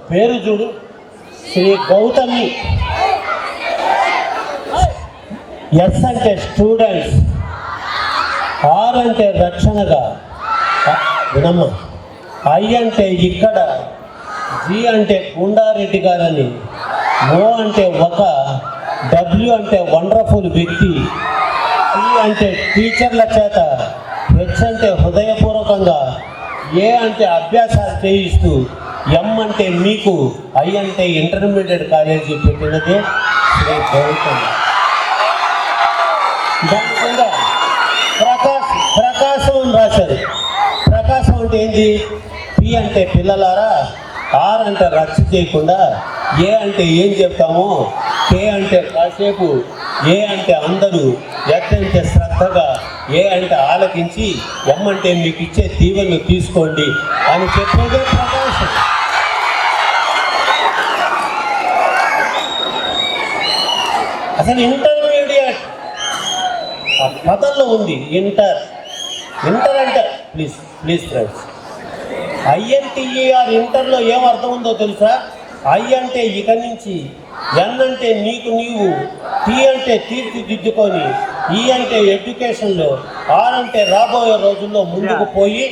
పేరు చూడు, శ్రీ గౌతమి. ఎస్ అంటే స్టూడెంట్స్, ఆర్ అంటే రక్షణగా వినమ్మ, ఐ అంటే ఇక్కడ, జి అంటే గుండారెడ్డి గారని, ఓ అంటే ఒక, డబ్ల్యూ అంటే వండర్ఫుల్ వ్యక్తి, టీ అంటే టీచర్ల చేత, హెచ్ అంటే హృదయపూర్వకంగా, ఏ అంటే అభ్యాసాలు చేయిస్తూ, ఎం అంటే మీకు, ఐ అంటే ఇంటర్మీడియట్ కాలేజీ పెట్టినదే శ్రీ గౌతమి. దాని కింద ప్రకాశం అని రాశారు. ప్రకాశం అంటే ఏంటి? పి అంటే పిల్లలారా, ఆర్ అంటే రచ్చ చేయకుండా, ఏ అంటే ఏం చెప్తామో, కే అంటే కాసేపు, ఏ అంటే అందరూ, ఎట్ అంటే శ్రద్ధగా, ఏ అంటే ఆలకించి, ఎం అంటే మీకు ఇచ్చే దీవెనలు తీసుకోండి అని చెప్పేదే ప్రకాశం. అసలు ఇంటర్మీడియట్ పదంలో ఉంది. ఇంటర్ అంటే ప్లీజ్ ఫ్రెండ్స్, ఐఎన్టీఈఆర్ ఇంటర్లో ఏం అర్థం ఉందో తెలుసా? ఐ అంటే ఇక నుంచి, ఎన్ అంటే నీకు నీవు, టీ అంటే తీర్చిదిద్దుకొని, ఈ అంటే ఎడ్యుకేషన్లో, ఆర్ అంటే రాబోయే రోజుల్లో ముందుకు పోయి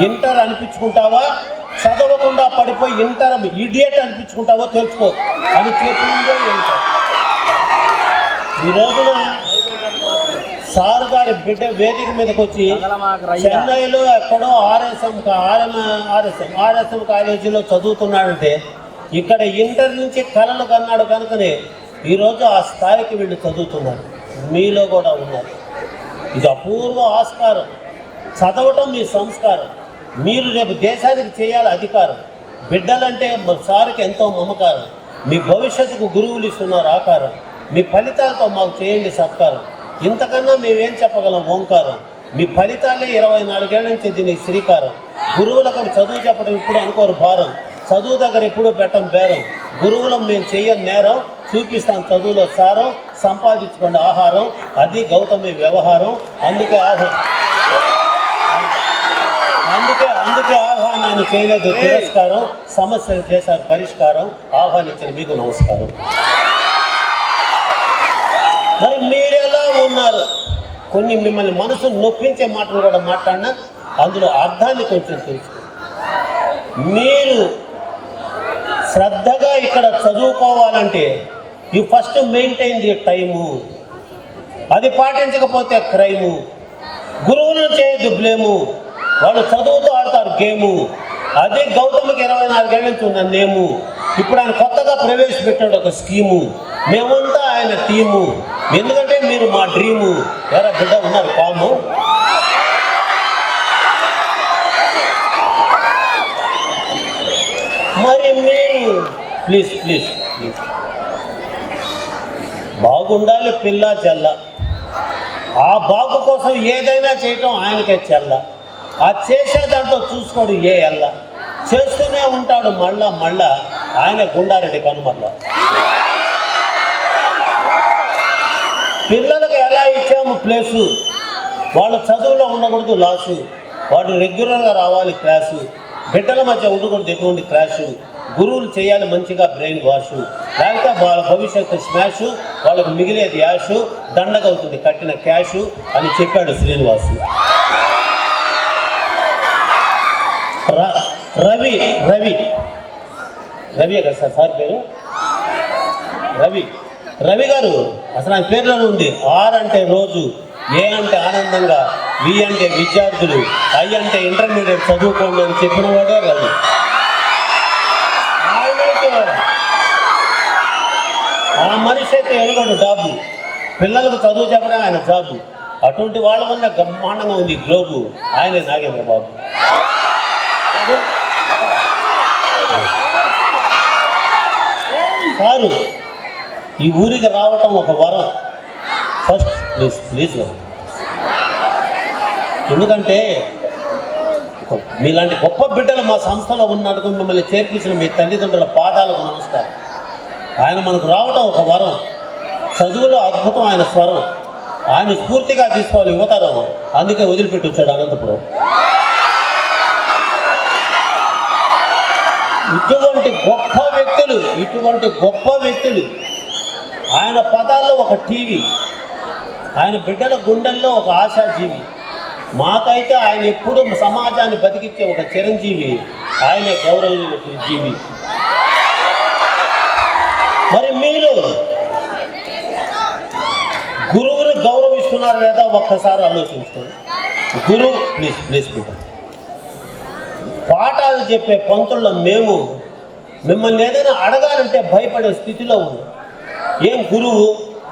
ఇంటర్ అనిపించుకుంటావా, చదవకుండా పడిపోయి ఇంటర్ ఇడియట్ అనిపించుకుంటావో తెలుసుకో అని చెప్పిందే ఇంటర్. ఈ రోజున సార్ గారి బిడ్డ వేదిక మీదకి వచ్చి చెన్నైలో ఎక్కడో ఆర్ఎస్ఎం కాలేజీలో చదువుతున్నాడంటే, ఇక్కడ ఇంటర్ నుంచి కలలు కన్నాడు కనుకనే ఈరోజు ఆ స్థాయికి వీళ్ళు చదువుతున్నారు. మీలో కూడా ఉన్నారు. ఇది అపూర్వ ఆస్కారం. చదవటం మీ సంస్కారం. మీరు రేపు దేశానికి చేయాలి అధికారం. బిడ్డలంటే సార్కి ఎంతో మమకారం. మీ భవిష్యత్తుకు గురువులు ఇస్తున్నారు ఆకారం. మీ ఫలితాలతో మాకు చేయండి సత్కారం. ఇంతకన్నా మేమేం చెప్పగలం ఓంకారం. మీ ఫలితాలే 24 ఏళ్ల నుంచి దీనికి శ్రీకారం. గురువులకు చదువు చెప్పడం ఇప్పుడు అనుకోరు భారం. చదువు దగ్గర ఎప్పుడూ పెట్టం బేరం. గురువులం మేము చెయ్యని నేరం. చూపిస్తాం చదువులో సారం. సంపాదించుకోండి ఆహారం. అది గౌతమి వ్యవహారం. అందుకే ఆహ్వానాన్ని చేయలేదు తిరస్కారం. సమస్యలు చేశారు పరిష్కారం. ఆహ్వానించిన మీకు నమస్కారం. మరి మీరెలా ఉన్నారు? కొన్ని మిమ్మల్ని మనసు నొప్పించే మాటలు కూడా మాట్లాడినా అందులో అర్థాన్ని కొంచెం తెలుసుకో. మీరు శ్రద్ధగా ఇక్కడ చదువుకోవాలంటే you first maintain the time. అది పాటించకపోతే క్రైము. గురువులను చేయొద్దు బ్లేము. వాళ్ళు చదువుతూ ఆడతారు గేము. అదే గౌతమికి 24 ఏళ్ళ నుంచి ఉన్న నేము. ఇప్పుడు ఆయన కొత్తగా ప్రవేశపెట్టాడు ఒక స్కీము. మేమంతా ఆయన టీము. ఎందుకంటే మీరు మా డ్రీము. ఎరా బిడ్డ ఉన్నారు పాము. మరి మీరు ప్లీజ్ బాగుండాలి పిల్ల చెల్ల. ఆ బాగు కోసం ఏదైనా చేయటం ఆయనకే చెల్ల. ఆ చేసే దాంట్లో చూసుకోడు ఏ ఎల్ల. చేస్తూనే ఉంటాడు మళ్ళా ఆయన గుండారెడ్డి కనుమల్ల. పిల్లలకు ఎలా ఇచ్చాము ప్లేసు. వాళ్ళు చదువులో ఉండకూడదు లాసు. వాడు రెగ్యులర్గా రావాలి క్లాసు. బిడ్డల మధ్య ఉండకూడదు ఎటువంటి క్లాషు. గురువులు చేయాలి మంచిగా బ్రెయిన్ వాషు. లేకపోతే వాళ్ళ భవిష్యత్తు స్మాషు. వాళ్ళకు మిగిలేది యాషు. దండగవుతుంది కట్టిన క్యాషు అని చెప్పాడు శ్రీనివాసు. రవి కదా సార్ పేరు రవి గారు. అసలు ఆయన పేర్లోనే ఉంది. ఆర్ అంటే రోజు, ఏ అంటే ఆనందంగా, వి అంటే విద్యార్థులు, ఐ అంటే ఇంటర్మీడియట్ చదువుకోండి అని చెప్పిన వాడే రవి. ఆ మనిషి అయితే ఎరగడు జాబు. పిల్లలకు చదువు చెప్పడం ఆయన జాబు. అటువంటి వాళ్ళ వల్ల బ్రహ్మాండంగా ఉంది గ్లోబు. ఆయనే నాగేంద్ర బాబు. సారు ఈ ఊరికి రావటం ఒక వరం. ఫస్ట్ ప్లీజ్ ఎందుకంటే మీలాంటి గొప్ప బిడ్డలు మా సంస్థలో ఉన్నట్టుకు మిమ్మల్ని చేర్పించిన మీ తల్లిదండ్రుల పాదాలకు నమస్కారం. ఆయన మనకు రావటం ఒక వరం. చదువులో అద్భుతం ఆయన స్వరం. ఆయన స్ఫూర్తిగా తీసుకోవాలి యువతరం. అందుకే వదిలిపెట్టి వచ్చాడు అనంతపురం. ఇటువంటి గొప్ప వ్యక్తులు ఆయన పదాల్లో ఒక టీవీ, ఆయన బిడ్డల గుండెల్లో ఒక ఆశాజీవి. మాకైతే ఆయన ఎప్పుడూ సమాజాన్ని బతికించే ఒక చిరంజీవి, ఆయన గౌరవ జీవి. మరి మీరు గురువుని గౌరవిస్తున్నారు లేదా ఒక్కసారి ఆలోచించుకోండి. గురువు ప్లీజ్ పాఠాలు చెప్పే పంతుల్లో మేము మిమ్మల్ని ఏదైనా అడగాలంటే భయపడే స్థితిలో ఉన్నాం. ఏం గురువు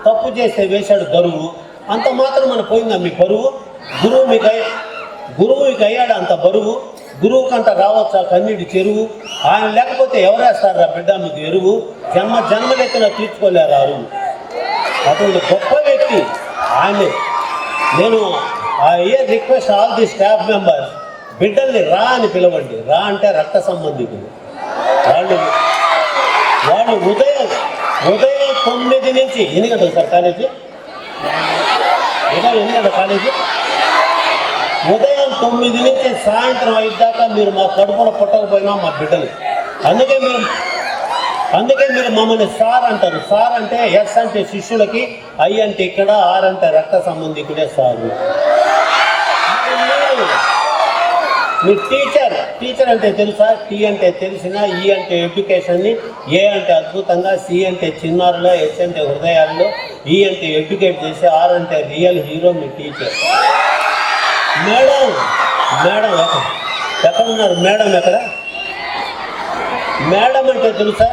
తప్పు చేస్తే వేశాడు గరువు, అంత మాత్రం మన పోయిందా మీ పరువు? గురువు మీకు అయ్యాడు అంత బరువు, గురువు కంట రావచ్చా కన్నీటి చెరువు, ఆయన లేకపోతే ఎవరేస్తారా బిడ్డ మీకు ఎరువు, జన్మలెక్కన తీర్చుకోలేరు అరువు. అటువంటి గొప్ప వ్యక్తి ఆయన. నేను request all the staff members, బిడ్డల్ని రా అని పిలవండి. రా అంటే రక్త సంబంధికులు. వాళ్ళు ఉదయం 9 నుంచి 8 గంటలు సార్ కాలేజీ, ఉదయం 8 గంటల కాలేజీ, ఉదయం 9 నుంచి సాయంత్రం 5 దాకా మీరు మా కడుపున పుట్టకపోయినా మా బిడ్డలు. అందుకే మీరు మమ్మల్ని సార్ అంటారు. సార్ అంటే ఎస్ అంటే శిష్యులకి, ఐ అంటే ఇక్కడ, ఆర్ అంటే రక్త సంబంధికుడే సారు. మీ టీచర్ అంటే తెలుసా? టీ అంటే తెలిసిన, ఈ అంటే ఎడ్యుకేషన్ని, ఏ అంటే అద్భుతంగా, సి అంటే చిన్నారులో, ఎస్ అంటే హృదయాల్లో, ఈ అంటే ఎడ్యుకేట్ చేసి, ఆర్ అంటే రియల్ హీరో మీ టీచర్. మేడం ఎక్కడున్నారు? మేడం ఎక్కడ? మేడం అంటే తెలుసా?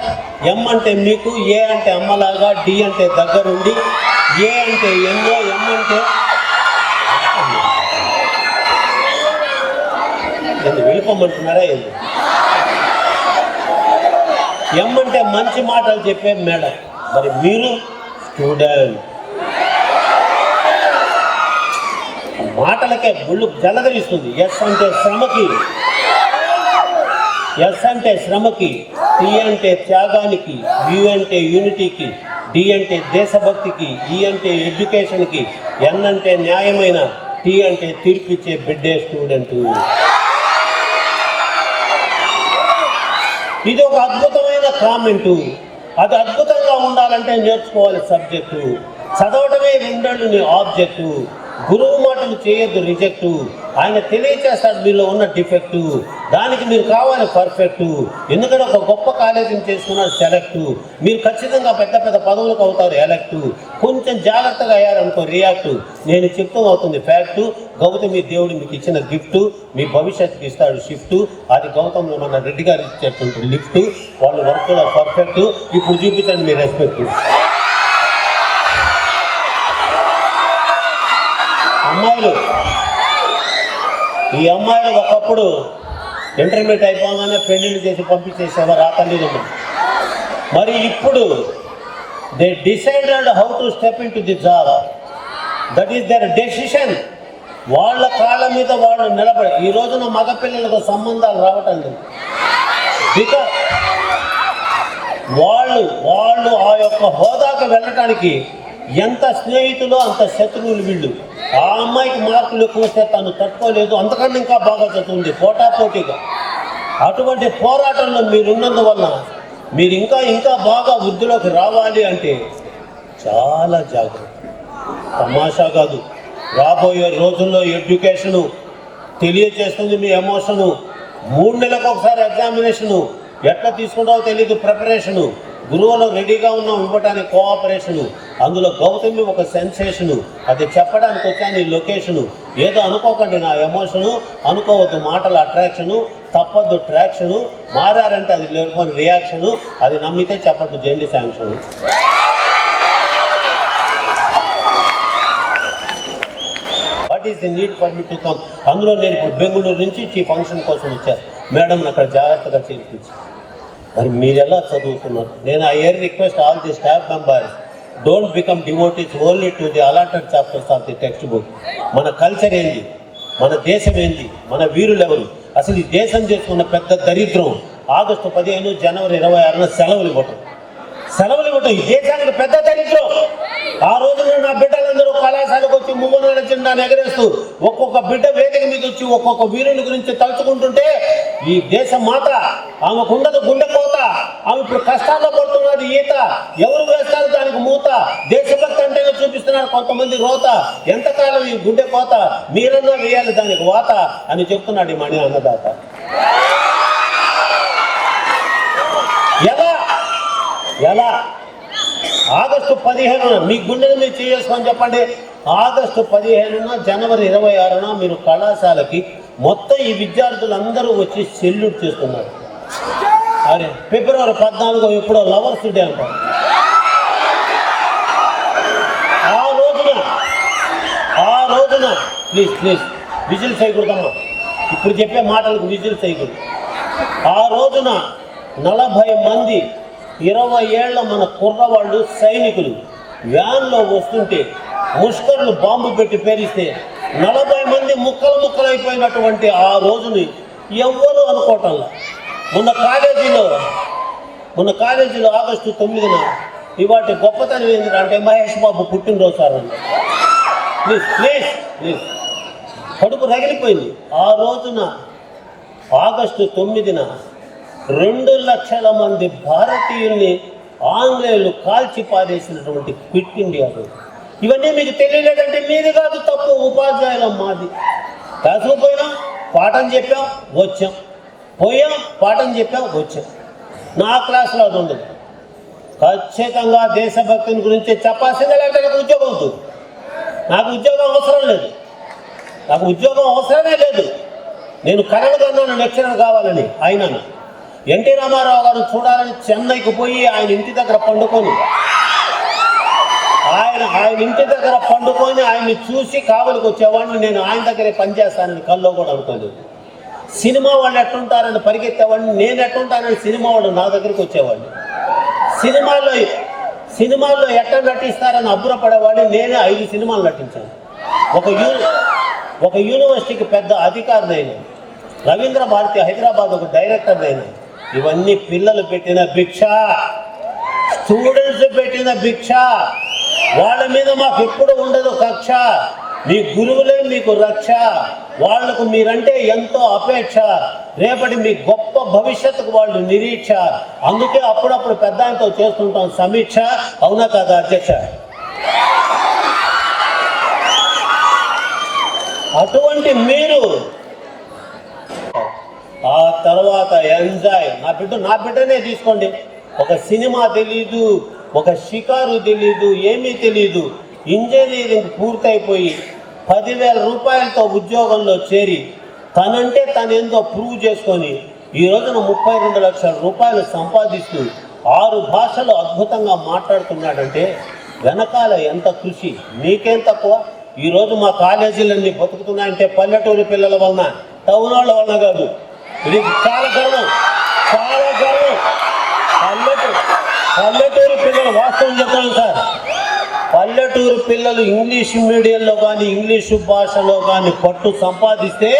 ఎం అంటే మీకు, ఏ అంటే అమ్మలాగా, డి అంటే దగ్గరుండి, ఏ అంటే ఎన్నో, ఎం అంటే వెళ్ళిపోమంటున్నారా ఏంటి? ఎం అంటే మంచి మాటలు చెప్పే మేడం. మరి మీరు స్టూడెంట్, మాటలకే గుళ్ళు జలదరిస్తుంది. ఎస్ అంటే శ్రమకి, టీ అంటే త్యాగానికి, యు అంటే యూనిటీకి, డి అంటే దేశభక్తికి, ఈ అంటే ఎడ్యుకేషన్కి, ఎన్ అంటే న్యాయమైన, టీ అంటే తీర్పిచ్చే బిడ్డే స్టూడెంట్. ఇది ఒక అద్భుతమైన కామెంటు. అది అద్భుతంగా ఉండాలంటే నేర్చుకోవాలి సబ్జెక్టు. చదవడమే 2 ఏళ్ళు నీ ఆబ్జెక్టు. గురువు మాటలు చేయొద్దు రిజెక్టు. ఆయన తెలియచేస్తాడు మీలో ఉన్న డిఫెక్టు. దానికి మీరు కావాలి పర్ఫెక్టు. ఎందుకంటే ఒక గొప్ప కాలేజీని చేసుకున్నారు సెలెక్టు. మీరు ఖచ్చితంగా పెద్ద పదవులకు అవుతారు ఎలెక్టు. కొంచెం జాగ్రత్తగా అయ్యారనుకో రియాక్టు. నేను చెప్తూ అవుతుంది ఫ్యాక్టు. గౌతమి దేవుడు మీకు ఇచ్చిన గిఫ్టు. మీ భవిష్యత్తుకి ఇస్తాడు షిఫ్టు. అది గౌతమ్ మన రెడ్డి గారు ఇచ్చేటువంటి లిఫ్టు. వాళ్ళు వర్క్లో పర్ఫెక్టు. ఇప్పుడు చూపించండి మీ రెస్పెక్టు. ఈ అమ్మాయిలు ఒకప్పుడు ఇంటర్మీడియట్ అయిపోగానే పెళ్లిళ్ళు చేసి పంపించేసేవారు ఆ తల్లిదండ్రులు. మరి ఇప్పుడు they decided how to step in to the job. That is their decision. వాళ్ళ కాళ్ళ మీద వాళ్ళు నిలబడి ఈ రోజున మగపిల్లలకు సంబంధాలు రావటం లేదు. బికాజ్ వాళ్ళు ఆ యొక్క హోదాకు వెళ్ళటానికి ఎంత స్నేహితులు అంత శత్రువులు వీళ్ళు. ఆ అమ్మాయికి మార్కులు ఎక్కువ వస్తే తను తట్టుకోలేదు, అంతకన్నా ఇంకా బాగా చదువుతుంది పోటాపోటీగా. అటువంటి పోరాటంలో మీరున్నందువల్ల మీరు ఇంకా బాగా వృద్ధిలోకి రావాలి అంటే చాలా జాగ్రత్త. తమాషా కాదు. రాబోయే రోజుల్లో ఎడ్యుకేషను తెలియచేస్తుంది మీ ఎమోషను. 3 నెలలకు ఒకసారి ఎగ్జామినేషను. ఎట్లా తీసుకుంటావో తెలియదు ప్రిపరేషను. గురువులో రెడీగా ఉన్నాం ఇవ్వడానికి కోఆపరేషను. అందులో గౌతమి ఒక సెన్సేషను. అది చెప్పడానికి వచ్చాను ఈ లొకేషను. ఏదో అనుకోకండి నా ఎమోషను. అనుకోవద్దు మాటల అట్రాక్షను. తప్పద్దు ట్రాక్షను. మారారంటే అది లేకపోయిన రియాక్షను. అది నమ్మితే చెప్పద్దు jail sanction. What is the need for me to come? అందులో నేను ఇప్పుడు బెంగళూరు నుంచి ఈ ఫంక్షన్ కోసం వచ్చాను. మేడం అక్కడ జాగ్రత్తగా చేర్పించి. మరి మీరు ఎలా చదువుతున్నారు? నేను I request all the staff members, don't become devotees only to the allotted chapters of the text book. మన కల్చర్ ఏంది, మన దేశం ఏంది, మన వీరులు ఎవరు? అసలు ఈ దేశం చేసుకున్న పెద్ద దరిద్రం ఆగస్టు 15 జనవరి 26 సెలవులు ఇవ్వటం. ఈ దేశానికి పెద్ద దరిద్రం. ఆ రోజున నా బిడ్డలందరూ కళాశాలకు వచ్చి ముగ్గురు జెండాను ఎగరేస్తూ ఒక్కొక్క బిడ్డ వేదిక మీద వచ్చి ఒక్కొక్క వీరుని గురించి తలుచుకుంటుంటే ఈ దేశ మాత, ఆమెకుండదు గుండెపోత, ఆమె ఇప్పుడు కష్టాల్లో పడుతున్నది ఈత, ఎవరు వేస్తారు దానికి మూత, దేశభక్తి అంటేనే చూపిస్తున్నారు కొంతమంది రోత, ఎంతకాలం ఈ గుండె కోత, మీరన్నా వేయాలి దానికి వాత అని చెప్తున్నాడు ఈ మణి అన్నదాత. ఎలా ఆగస్టు 15న మీ గుండెని మీరు చేసుకొని చెప్పండి. ఆగస్టు 15న జనవరి 26న మీరు కళాశాలకి మొత్తం ఈ విద్యార్థులందరూ వచ్చి సెల్యూట్ చేస్తున్నారు. అరే ఫిబ్రవరి 14 ఎప్పుడో లవర్స్ డే అంటారు. ఆ రోజున ప్లీజ్ విజిల్ చేయకూడదమ్మా, ఇప్పుడు చెప్పే మాటలకు విజిల్ చేయకూడదు. ఆ రోజున 40 మంది 20 ఏళ్ల మన కుర్రవాళ్ళు సైనికులు వ్యాన్లో వస్తుంటే ముష్కర్లు బాంబు పెట్టి పేరిస్తే 40 మంది ముక్కలైపోయినటువంటి ఆ రోజుని ఎవ్వరూ అనుకోవటంలా. మొన్న కాలేజీలో ఆగస్టు 9న ఇవాటి గొప్పతనం ఏంటంటే మహేష్ బాబు పుట్టినరోజు సార్ అన్న. ప్లీజ్ కడుపు రగిలిపోయింది. ఆ రోజున ఆగస్టు 9న 2 లక్షల మంది భారతీయుల్ని ఆంగ్లేయులు కాల్చి పారేసినటువంటి క్విట్ ఇండియా. ఇవన్నీ మీకు తెలియలేదంటే మీది కాదు తప్పు, ఉపాధ్యాయుల మాది. క్లాసుకు పోయినాం, పాఠం చెప్పాం, వచ్చాం, పాఠం చెప్పాం, వచ్చాం. నా క్లాసులో అది ఉండదు. ఖచ్చితంగా దేశభక్తిని గురించి చెప్పాల్సిందే, లేకపోతే నాకు ఉద్యోగం అవుతుంది. నాకు ఉద్యోగం అవసరమే లేదు. నేను కలలు కన్నాను లెక్చరర్ కావాలని. అయినాను ఎన్టీ రామారావు గారు చూడాలని చెన్నైకి పోయి ఆయన ఇంటి దగ్గర పండుకొని ఆయన్ని చూసి కావలికి వచ్చేవాడిని. నేను ఆయన దగ్గరే పనిచేస్తానని కల్లో కూడా అనుకోలేదు. సినిమా వాళ్ళు ఎట్టుంటారని పరిగెత్తేవాడిని, నేను ఎట్టుంటానని సినిమా వాళ్ళు నా దగ్గరికి వచ్చేవాడిని. సినిమాల్లో ఎట్ట నటిస్తారని అబ్బురపడేవాడిని. నేనే 5 సినిమాలు నటించాను. ఒక యూనివర్సిటీకి పెద్ద అధికారిని అయినా, రవీంద్ర భారతి హైదరాబాద్ ఒక డైరెక్టర్ అయినా. ఇవన్నీ పిల్లలు పెట్టిన భిక్ష, స్టూడెంట్స్ పెట్టిన భిక్ష. వాళ్ళ మీద మాకు ఎప్పుడు ఉండదు కక్ష. మీ గురువులే మీకు రక్ష, వాళ్లకు మీరంటే ఎంతో అపేక్ష. రేపటి మీ గొప్ప భవిష్యత్తుకు వాళ్ళు నిరీక్ష. అందుకే అప్పుడప్పుడు పెద్ద ఆయనతో చేస్తుంటాం సమీక్ష. అవునా కాదా అధ్యక్ష? అటువంటి మీరు ఆ తర్వాత ఎంజాయ్. నా బిడ్డనే తీసుకోండి. ఒక సినిమా తెలీదు, ఒక షికారు తెలీదు, ఏమీ తెలీదు. ఇంజనీరింగ్ పూర్తయిపోయి 10,000 రూపాయలతో ఉద్యోగంలో చేరి తనంటే తనేందో ప్రూవ్ చేసుకొని ఈ రోజున 32 లక్షల రూపాయలు సంపాదిస్తూ 6 భాషలు అద్భుతంగా మాట్లాడుతున్నాడంటే వెనకాల ఎంత కృషి. మీకేం తక్కువ? ఈరోజు మా కాలేజీలన్నీ బతుకుతున్నాయంటే పల్లెటూరు పిల్లల వలన, టౌన్ వాళ్ళ వలన కాదు. ఇది చాలా గర్వం. పల్లెటూరు పిల్లలు వాస్తవం చెప్తాను సార్. పల్లెటూరు పిల్లలు ఇంగ్లీషు మీడియంలో కానీ ఇంగ్లీషు భాషలో కానీ పట్టు సంపాదిస్తే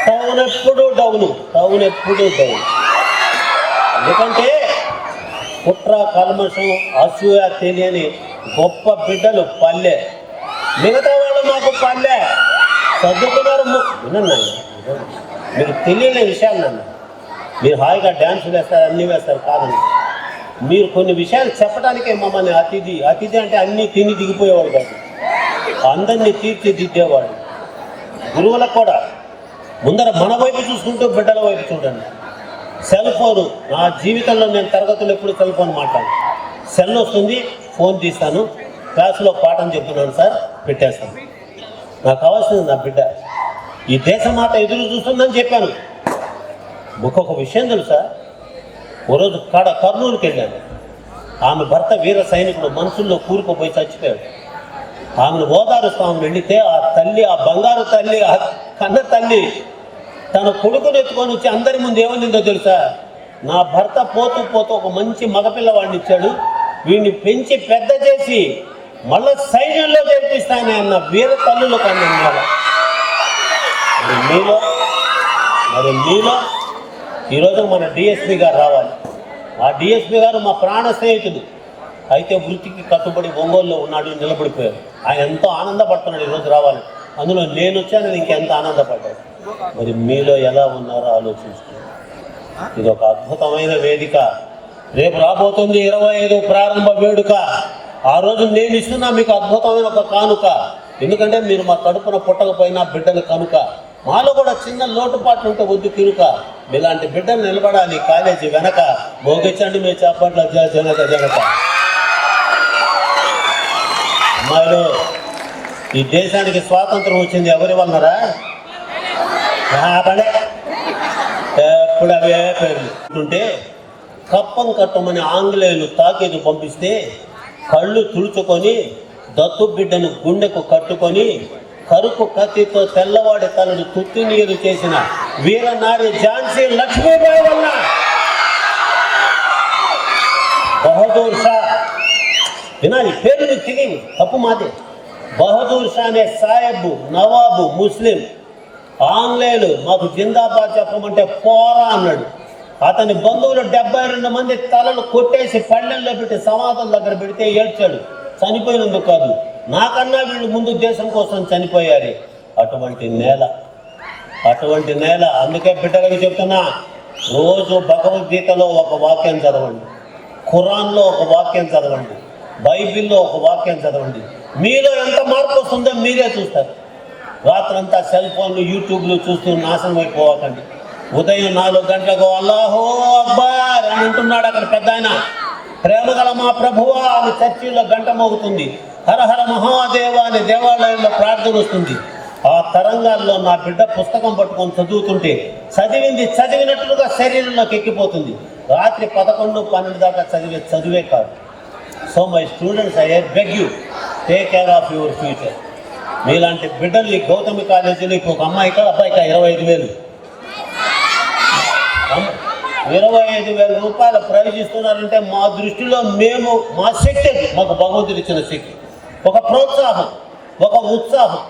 టౌన్ ఎప్పుడు డౌన్. ఎందుకంటే కుట్ర, కల్మషం, అసూయ తెలియని గొప్ప బిడ్డలు పల్లె. మిగతా వాళ్ళు మాకు పల్లె చదువుకున్నారు. వినండి, మీకు తెలియని విషయాలు నన్ను. మీరు హాయిగా డ్యాన్సులు వేస్తారు, అన్నీ వేస్తారు కాదని. మీరు కొన్ని విషయాలు చెప్పడానికే మమ్మల్ని అతిథి అంటే అన్నీ తిని దిగిపోయేవాడు కాదు, అందరినీ తీర్చిదిద్దేవాడు. గురువులకు కూడా ముందర మన వైపు చూసుకుంటూ బిడ్డల వైపు చూడండి. సెల్ ఫోను నా జీవితంలో నేను తరగతులు ఎప్పుడు సెల్ ఫోన్ మాట్లాడు. సెల్ వస్తుంది, ఫోన్ తీస్తాను, క్లాసులో పాఠం చెప్తున్నాను సార్, పెట్టేస్తాను. నాకు కావాల్సింది నా బిడ్డ. ఈ దేశమాత ఎదురు చూస్తుందని చెప్పాను. ఒక్కొక్క విషయం తెలుసా? ఓ రోజు కర్నూలుకి వెళ్ళాను. ఆమె భర్త వీర సైనికుడు మనసుల్లో కూరుకుపోయి చచ్చిపోయాడు. ఆమెను ఓదారుస్తామని వెళితే ఆ తల్లి, ఆ బంగారు తల్లి, ఆ కన్న తల్లి తన కొడుకుని ఎత్తుకొని వచ్చి అందరి ముందు ఏమనిందో తెలుసా? నా భర్త పోతూ ఒక మంచి మగపిల్లవాడిని ఇచ్చాడు, వీడిని పెంచి పెద్ద చేసి మళ్ళా సైన్యంలో చేర్పిస్తానే అన్న వీర తల్లులు కన్నా. మరి మీలో ఈరోజు మన డిఎస్పీ గారు రావాలి. ఆ డిఎస్పీ గారు మా ప్రాణ స్నేహితుడు. అయితే వృత్తికి కట్టుబడి ఒంగోలులో ఉన్నాడు, నిలబడిపోయారు. ఆయన ఎంతో ఆనందపడుతున్నాడు ఈరోజు రావాలి. అందులో నేను వచ్చానని ఇంకెంత ఆనందపడ్డాను. మరి మీలో ఎలా ఉన్నారో ఆలోచించుకోండి. ఇది ఒక అద్భుతమైన వేదిక. రేపు రాబోతుంది 25 ప్రారంభ వేడుక. ఆ రోజు నేను ఇస్తున్నా మీకు అద్భుతమైన ఒక కానుక. ఎందుకంటే మీరు మా కడుపున పుట్టకపోయినా బిడ్డలు కనుక. మాలో కూడా చిన్న లోటుపాట్లు ఉంటే వద్దు కినుక. ఇలాంటి బిడ్డలు నిలబడాలి కాలేజీ వెనక. మోగించండి మీ చేపట్ల జనక జనక. అమ్మాయిలు, ఈ దేశానికి స్వాతంత్రం వచ్చింది ఎవరి వల్లరా? ఎప్పుడు అవే పేర్లుంటే కప్పం కట్టమని ఆంగ్లేయులు తాకీదు పంపిస్తే కళ్ళు తుడుచుకొని దత్తు బిడ్డను గుండెకు కట్టుకొని కరుపు కత్తితో తెల్లవాడి తనను తుత్తి నీరు చేసిన వీరనారి ఝాన్సీ లక్ష్మీబాయి వల్ల బహదూర్ షా, వినాలి పేరు మీకు తెలియదు, తప్పు మాదే. బహదూర్ షా అనే సాహెబ్ నవాబు ముస్లిం ఆంగ్లేయులు మాకు జిందాబాద్ చెప్పమంటే పోరా అన్నాడు. అతని బంధువులు 72 మంది తలలు కొట్టేసి పళ్ళెల్లో పెట్టి సమాధుల దగ్గర పెడితే ఏడ్చాడు. చనిపోయినందుకు కాదు, నాకన్నా వీళ్ళు ముందు దేశం కోసం చనిపోయారు. అటువంటి నేల. అందుకే బిడ్డలకు చెప్తున్నా, రోజు భగవద్గీతలో ఒక వాక్యం చదవండి, ఖురాన్లో ఒక వాక్యం చదవండి, బైబిల్లో ఒక వాక్యం చదవండి. మీలో ఎంత మార్పు వస్తుందో మీరే చూస్తారు. రాత్రంతా సెల్ ఫోన్లు యూట్యూబ్లు చూస్తూ నాశనం అయిపోవకండి. ఉదయం 4 గంటలకు అల్లాహో అక్బర్ అని అంటున్నాడు అక్కడ పెద్ద ఆయన. ప్రేమగల మా ప్రభువా అని చర్చిలో గంట మోగుతుంది. హరహర మహాదేవ అని దేవాలయంలో ప్రార్థన వస్తుంది. ఆ తరంగాల్లో నా బిడ్డ పుస్తకం పట్టుకొని చదువుతుంటే చదివినట్లుగా శరీరంలోకి ఎక్కిపోతుంది. రాత్రి 11, 12 దాకా చదివే కాదు. So my students, I beg you, take care of your future. మీలాంటి బిడ్డల్ని గౌతమి కాలేజీలో ఇప్పుడు ఒక అమ్మాయికా అబ్బాయికా 25,000 రూపాయల ప్రైజ్ ఇస్తున్నారంటే మా దృష్టిలో మేము మా శక్తి, మాకు భగవంతుడు ఇచ్చిన శక్తి, ఒక ప్రోత్సాహం, ఒక ఉత్సాహం.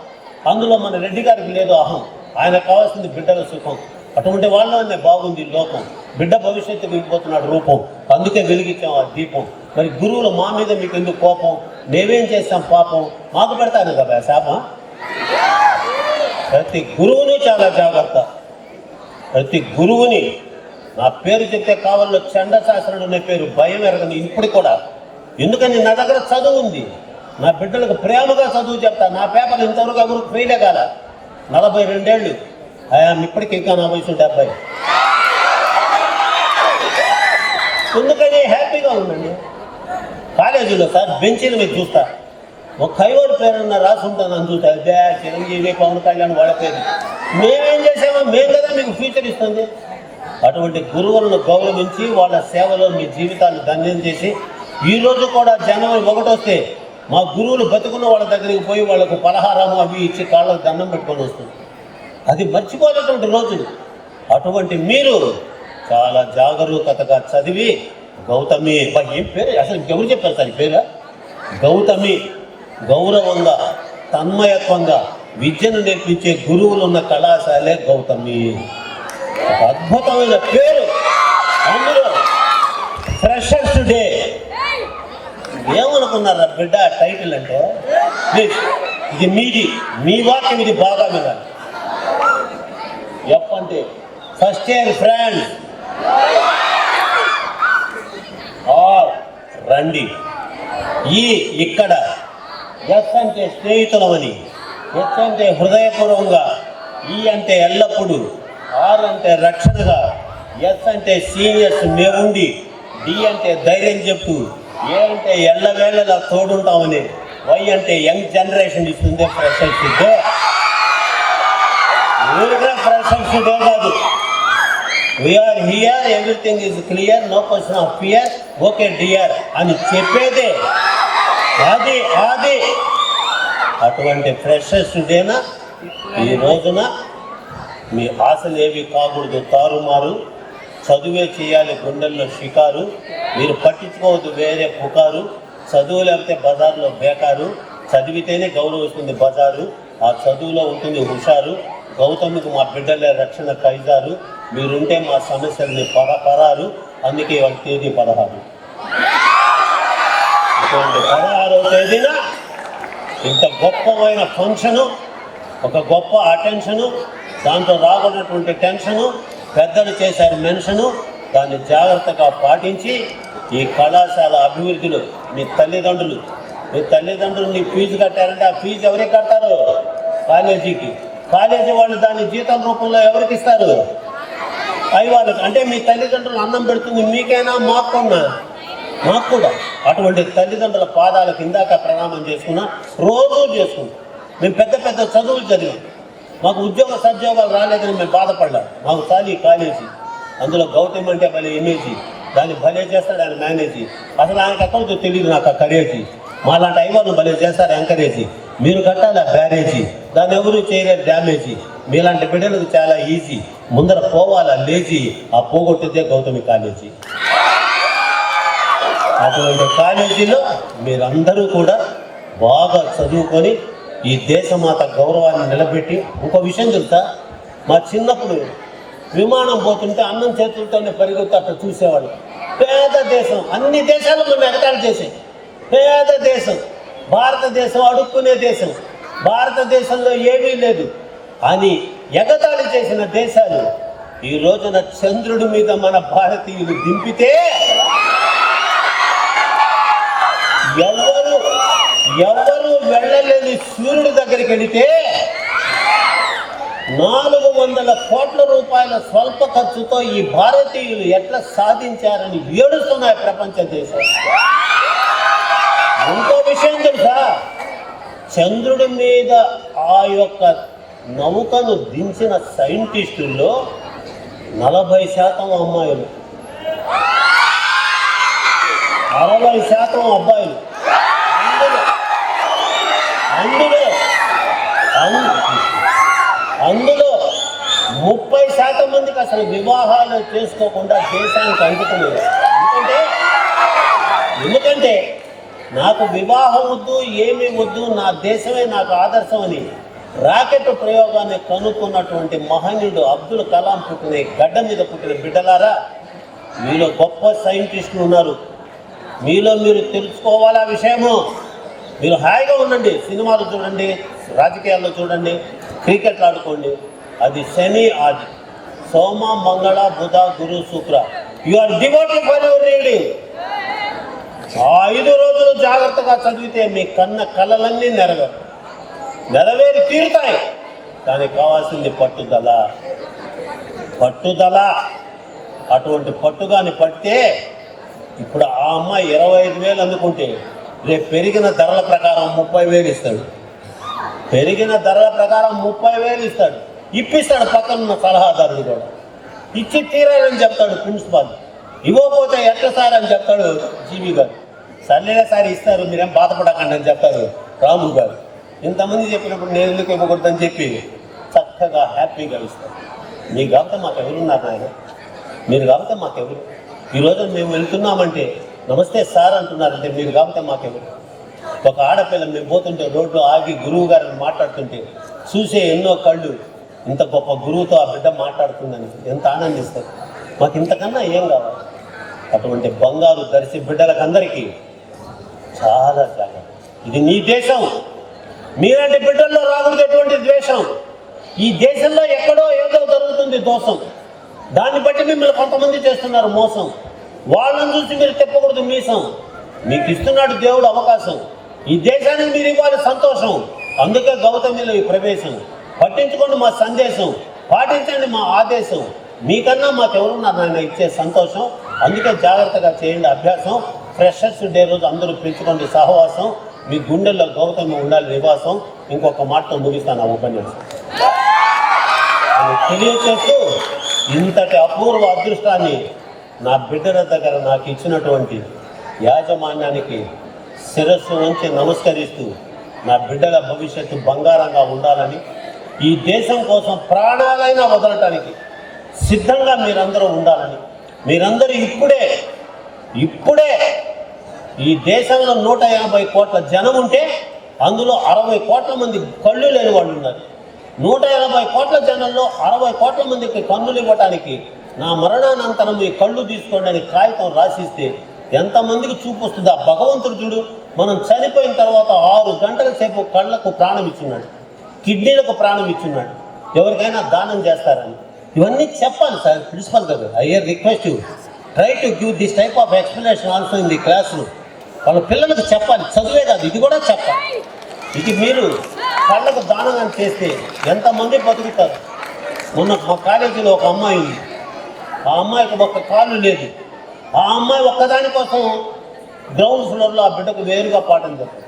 అందులో మన రెడ్డి గారికి లేదు అహం. ఆయనకు కావాల్సింది బిడ్డల సుఖం. అటువంటి వాళ్ళనే బాగుంది లోకం. బిడ్డ భవిష్యత్తు వెళ్ళిపోతున్నాడు రూపం. అందుకే వెలిగించాం ఆ దీపం. మరి గురువులు మా మీద మీకు ఎందుకు కోపం? మేమేం చేస్తాం పాపం? మాకు పెడతాను కదా శాపం. ప్రతి గురువుని చాలా జాగ్రత్త. ప్రతి గురువుని నా పేరు చెప్తే కావాలో చండశాస్త్రుడు అనే పేరు భయం ఎరగని ఇప్పుడు కూడా. ఎందుకని నా దగ్గర చదువు ఉంది. నా బిడ్డలకు ప్రేమగా చదువు చెప్తా. నా పేపర్లు ఇంతవరకు ఎవరు ఫెయిలే కాల. 42 ఏళ్ళు ఇప్పటికి ఇంకా నా వయసు 70. ఎందుకని హ్యాపీగా ఉండండి. కాలేజీలో సార్ బెంచీల మీద చూస్తా, ఒక కైవర్ పేరన్నా రాసి ఉంటానని చూస్తా. చిరంజీవి, పవన్ కళ్యాణ్ వాళ్ళ పేరు. మేమేం చేసామో మేము కదా మీకు ఫ్యూచర్ ఇస్తుంది. అటువంటి గురువులను గౌరవించి వాళ్ళ సేవలో మీ జీవితాన్ని ధన్యం చేసి, ఈరోజు కూడా జనవరి 1 వస్తే మా గురువులు బతుకున్న వాళ్ళ దగ్గరికి పోయి వాళ్ళకు పలహారము అవి ఇచ్చి కాళ్ళకు దండం పెట్టుకొని వస్తుంది. అది మర్చిపోలేటువంటి రోజులు. అటువంటి మీరు చాలా జాగరూకతగా చదివి గౌతమి, ఏం పేరు అసలు ఎవరు చెప్పారు సార్ ఈ పేరు? గౌతమి గౌరవంగా తన్మయత్వంగా విద్యను నేర్పించే గురువులు ఉన్న కళాశాలే గౌతమి. ఒక అద్భుతమైన పేరు. అందులో ఫ్రెషర్స్ డే ఏమనుకున్నారా బిడ్డ టైటిల్ అంటే? ప్లీజ్, ఇది మీది, మీ వాక్యం, ఇది బాగా వినాలి. ఎఫ్ అంటే ఫస్ట్ ఇయర్ ఫ్రెండ్స్ ఆర్ రండి. ఇక్కడ ఎస్ అంటే స్నేహితులమని, హెచ్ అంటే హృదయపూర్వంగా, ఈ అంటే ఎల్లప్పుడూ, ఆర్ అంటే రక్షణగా, ఎస్ అంటే సీనియర్స్ మేముండి, డి అంటే ధైర్యం చెప్తూ, ఏ అంటే ఎల్లవేళలా తోడుంటామని, వై అంటే యంగ్ జనరేషన్ ఇస్తుంది ఫ్రెషర్స్ డే. ఊరిగా ఫ్రెషర్స్ డే కాదు. We are here, everything is clear, no question of fear, okay dear అని చెప్పేదే అది. అటువంటి ఫ్రెషర్స్ డేనా ఈ రోజున మీ ఆశలు ఏవి కాకూడదు తారుమారు. చదువే చేయాలి గుండెల్లో షికారు. మీరు పట్టించుకోవద్దు వేరే పుకారు. చదువు లేకపోతే బజార్లో బేకారు. చదివితేనే గౌరవిస్తుంది బజారు. ఆ చదువులో ఉంటుంది హుషారు. గౌతమికి మా బిడ్డలే రక్షణ ఖైజారు. మీరుంటే మా సమస్యల్ని పరారు. అందుకే వాళ్ళ తేదీ 16. ఇటువంటి 16వ తేదీన ఇంత గొప్పమైన ఫంక్షను ఒక గొప్ప అటెన్షను, దాంట్లో రాకున్నటువంటి టెన్షను, పెద్దలు చేశారు మెన్షను, దాన్ని జాగ్రత్తగా పాటించి ఈ కళాశాల అభివృద్ధిలో మీ తల్లిదండ్రులు నీ ఫీజు కట్టారంటే ఆ ఫీజు ఎవరికి కడతారు? కాలేజీ వాళ్ళు దాన్ని జీతం రూపంలో ఎవరికి ఇస్తారు? అవి వాళ్ళకి. అంటే మీ తల్లిదండ్రులు అన్నం పెడుతుంది మీకైనా మాకు కూడా. అటువంటి తల్లిదండ్రుల పాదాలకు ఇందాక ప్రణామం రోజు చేసుకున్నాం. మేము పెద్ద పెద్ద చదువులు చదివాం, మాకు సద్యోగాలు రాలేదని మేము బాధపడ్డాం. మాకు చాలు ఈ కాలేజీ, అందులో గౌతమ్ అంటే భలే ఇమేజీ, దాన్ని భలే చేస్తాడు ఆయన మేనేజీ. అసలు ఆయనకు ఎక్కడితో తెలియదు నాకు ఆ కరేజీ. మాలాంటి ఐవర్ను భలే చేస్తారు ఎంకరేజీ. మీరు కట్టాలి ఆ బ్యారేజీ, దాన్ని ఎవరు చేయలేరు డ్యామేజీ. మీలాంటి బిడ్డలకు చాలా ఈజీ, ముందర పోవాలా లేజీ, ఆ పోగొట్టితే గౌతమి కాలేజీ. అటువంటి కాలేజీలో మీరందరూ కూడా బాగా చదువుకొని ఈ దేశమాత గౌరవాన్ని నిలబెట్టి. ఇంకో విషయం తెలుసా, మా చిన్నప్పుడు విమానం పోతుంటే అన్నం చేతులతోనే పరిగెత్తి అట్లా చూసేవాళ్ళు. పేద దేశం, అన్ని దేశాలు మనం ఎగతాళి చేసే పేద దేశం, భారతదేశం అడుక్కునే దేశం, భారతదేశంలో ఏమీ లేదు అని ఎగతాళి చేసిన దేశాలు ఈ రోజున చంద్రుడి మీద మన భారతీయులు దింపితే ఎవరు వెళ్ళలేని సూర్యుడి దగ్గరికి వెళితే 400 కోట్ల రూపాయల స్వల్ప ఖర్చుతో ఈ భారతీయులు ఎట్లా సాధించారని ఏడుస్తున్నాయి ప్రపంచ దేశాలు. ఇంకో విషయం తెలుసా, చంద్రుడి మీద ఆ యొక్క నౌకను దించిన సైంటిస్టుల్లో 40% అమ్మాయిలు, 60% అబ్బాయిలు. అందులో 30% మందికి అసలు వివాహాలు చేసుకోకుండా దేశానికి అందుకునేది. ఎందుకంటే నాకు వివాహం వద్దు, ఏమీ వద్దు, నా దేశమే నాకు ఆదర్శం అని రాకెట్ ప్రయోగాన్ని కనుక్కున్నటువంటి మహనీయుడు అబ్దుల్ కలాం పుట్టిన గడ్డ మీద పుట్టిన బిడ్డలారా, మీలో గొప్ప సైంటిస్టులు ఉన్నారు. మీలో మీరు తెలుసుకోవాలి ఆ విషయము. మీరు హాయిగా ఉండండి, సినిమాలు చూడండి, రాజకీయాల్లో చూడండి, క్రికెట్లు ఆడుకోండి. అది శని ఆది, సోమ మంగళ బుధ గురు శుక్ర. You are devoted for your reading. ఆ 5 రోజులు జాగ్రత్తగా చదివితే మీ కళలన్నీ నెరవేరి తీరుతాయి. దానికి కావాల్సింది పట్టుదల. అటువంటి పట్టుగాని పడితే ఇప్పుడు ఆ అమ్మాయి 25,000 అందుకుంటే రేపు పెరిగిన ధరల ప్రకారం 30,000 ఇస్తాడు. పెరిగిన ధరల ప్రకారం 30,000 ఇస్తాడు. ఇప్పిస్తాడు పక్కనున్న సలహాదారుడు కూడా. ఇచ్చి తీరాలని చెప్తాడు ప్రిన్సిపాల్. ఇవ్వకపోతే ఎట్లా సార్ అని చెప్తాడు జీవి గారు. సర్లేదా సార్ ఇస్తారు, మీరేం బాధపడకండి అని చెప్తారు రాములు గారు. ఇంతమంది చెప్పినప్పుడు నేను ఎందుకు ఇవ్వకూడదని చెప్పి చక్కగా హ్యాపీగా ఇస్తారు. మీ కాబట్టి మాకు ఎవరున్నారు నాయన, మీరు కాబట్టి మాకెవరు. ఈరోజు మేము వెళ్తున్నామంటే నమస్తే సార్ అంటున్నారంటే మీరు కాబట్టి మాకెవరు. ఒక ఆడపిల్ల మేము పోతుంటే రోడ్లో ఆగి గురువు గారిని మాట్లాడుతుంటే చూసే ఎన్నో కళ్ళు ఇంత గొప్ప గురువుతో ఆ బిడ్డ మాట్లాడుతుందని ఎంత ఆనందిస్తారు. మాకు ఇంతకన్నా ఏం కావాలి. అటువంటి బంగారు దర్శి బిడ్డలకందరికీ చాలా జాగ్రత్త. ఇది నీ దేశం, మీలాంటి బిడ్డల్లో రాకూడదు ఎటువంటి ద్వేషం. ఈ దేశంలో ఎక్కడో ఏదో జరుగుతుంది దోషం, దాన్ని బట్టి మిమ్మల్ని కొంతమంది చేస్తున్నారు మోసం. వాళ్ళని చూసి మీరు చెప్పకూడదు మీసం. మీకు ఇస్తున్నాడు దేవుడు అవకాశం, ఈ దేశానికి మీరు ఇవ్వాలి సంతోషం. అందుకే గౌతమిలో ఈ ప్రవేశం. పట్టించుకోండి మా సందేశం, పాటించండి మా ఆదేశం. మీకన్నా మాకెవరున్నారు నాయన ఇచ్చే సంతోషం. అందుకే జాగ్రత్తగా చేయండి అభ్యాసం. ఫ్రెషర్స్ డే రోజు అందరూ పెంచుకోండి సహవాసం. మీ గుండెల్లో గౌతమి ఉండాలి నివాసం. ఇంకొక మాటతో ముగిస్తాను ఆ ఉపన్యాసం. తెలియచేస్తూ ఇంతటి అపూర్వ అదృష్టాన్ని నా బిడ్డల దగ్గర నాకు ఇచ్చినటువంటి యాజమాన్యానికి శిరస్సు వంచి నమస్కరిస్తూ నా బిడ్డల భవిష్యత్తు బంగారంగా ఉండాలని, ఈ దేశం కోసం ప్రాణాలైనా వదలటానికి సిద్ధంగా మీరందరూ ఉండాలని, మీరందరూ ఇప్పుడే ఈ దేశంలో 150 కోట్ల జనం ఉంటే అందులో 60 కోట్ల మంది కళ్ళు లేని వాళ్ళు ఉన్నారు. 180 కోట్ల జనంలో 60 కోట్ల మందికి కన్నులు ఇవ్వటానికి నా మరణానంతరం ఈ కళ్ళు తీసుకోండి అని కాగితం రాసిస్తే ఎంతమందికి చూపు వస్తుంది. ఆ భగవంతుడు చూడు, మనం చనిపోయిన తర్వాత 6 గంటల సేపు కళ్ళకు ప్రాణం ఇచ్చున్నాడు. కిడ్నీలకు ప్రాణం ఇచ్చున్నాడు, ఎవరికైనా దానం చేస్తారని. ఇవన్నీ చెప్పాలి సార్ ప్రిన్సిపల్ గారు. I request you try to give this type of explanation also in the class room. వాళ్ళ పిల్లలకు చెప్పాలి, చదువే కాదు ఇది కూడా చెప్పాలి. ఇది మీరు కళ్ళకు దానం అని చేస్తే ఎంతమంది బతుకుతారు. మొన్న మా కాలేజీలో ఒక అమ్మాయి ఉంది, ఆ అమ్మాయికి ఒక్క కాలు లేదు. ఆ అమ్మాయి ఒక్కదాని కోసం గ్రౌండ్ ఫ్లోర్లో ఆ బిడ్డకు వేరుగా పాఠం చెప్తారు.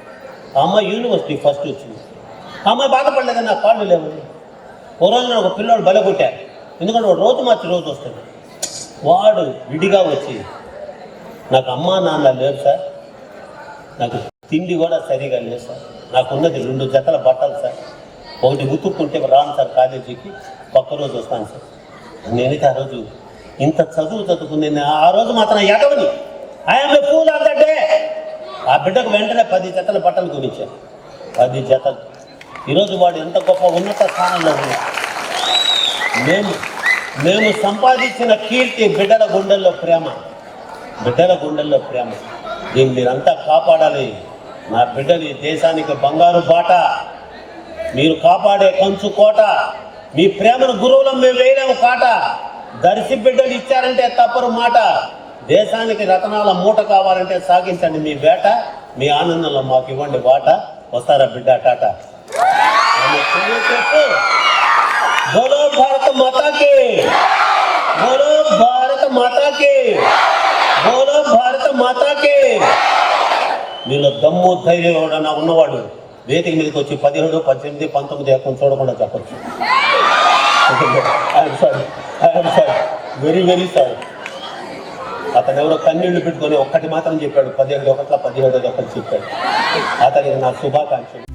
ఆ అమ్మాయి యూనివర్సిటీ ఫస్ట్ వచ్చింది. ఆ అమ్మాయి బాధపడలేదు, నా కాళ్ళు లేవని. ఓ రోజు నేను ఒక పిల్లోడు బలగొట్టాను, ఎందుకంటే వాడు రోజు మార్చి రోజు వస్తాడు. వాడు విడిగా వచ్చి నాకు అమ్మా నాన్న లేరు సార్, నాకు తిండి కూడా సరిగా లేదు సార్, నాకున్నది 2 జతల బట్టలు సార్, ఒకటి ఉతుక్కుంటే రాను సార్ కాలేజీకి, ఒక్క రోజు వస్తాను సార్. నేనైతే ఆ రోజు ఇంత చదువుకుని ఆ రోజు మాత్రం ఎగవని I'm a fool of the day. ఆ బిడ్డకు వెంటనే 10 జతల బట్టలు కొనిచ్చాను, 10 జతలు. ఈరోజు వాడు ఎంత గొప్ప ఉన్నత స్థానంలో ఉన్నాడు. మేము సంపాదించిన కీర్తి బిడ్డల గుండెల్లో ప్రేమ, బిడ్డల గుండెల్లో ప్రేమ. దీన్ని మీరంతా కాపాడాలి. నా బిడ్డలు దేశానికి బంగారు బాట, మీరు కాపాడే కంచు కోట. మీ ప్రేమను గురువులం మేము వేయలేము కాట. దర్శి బిడ్డలు ఇచ్చారంటే తప్పరు మాట. దేశానికి రతనాల మూట కావాలంటే సాగించండి మీ వేట. మీ ఆనందంలో మాకు ఇవ్వండి వాట. వస్తారా బిడ్డ టాటా. చెప్పు బోలో భారత మాతాకి, బోలో భారత మాతాకి, బోలో భారత మాతాకి. మీలో దమ్ము ధైర్యం ఎవడన్నా ఉన్నవాడు వేదిక మీదకి వచ్చి 17, 18, 19 ఎక్కడ చూడకుండా చెప్పచ్చు. I'm sorry, very very sorry. అతను ఎవరో కన్నీళ్లు పెట్టుకొని ఒక్కటి మాత్రం చెప్పాడు, 17 ఒకట్ల 17 ఒకటి చెప్పాడు. అతనికి నా శుభాకాంక్షలు.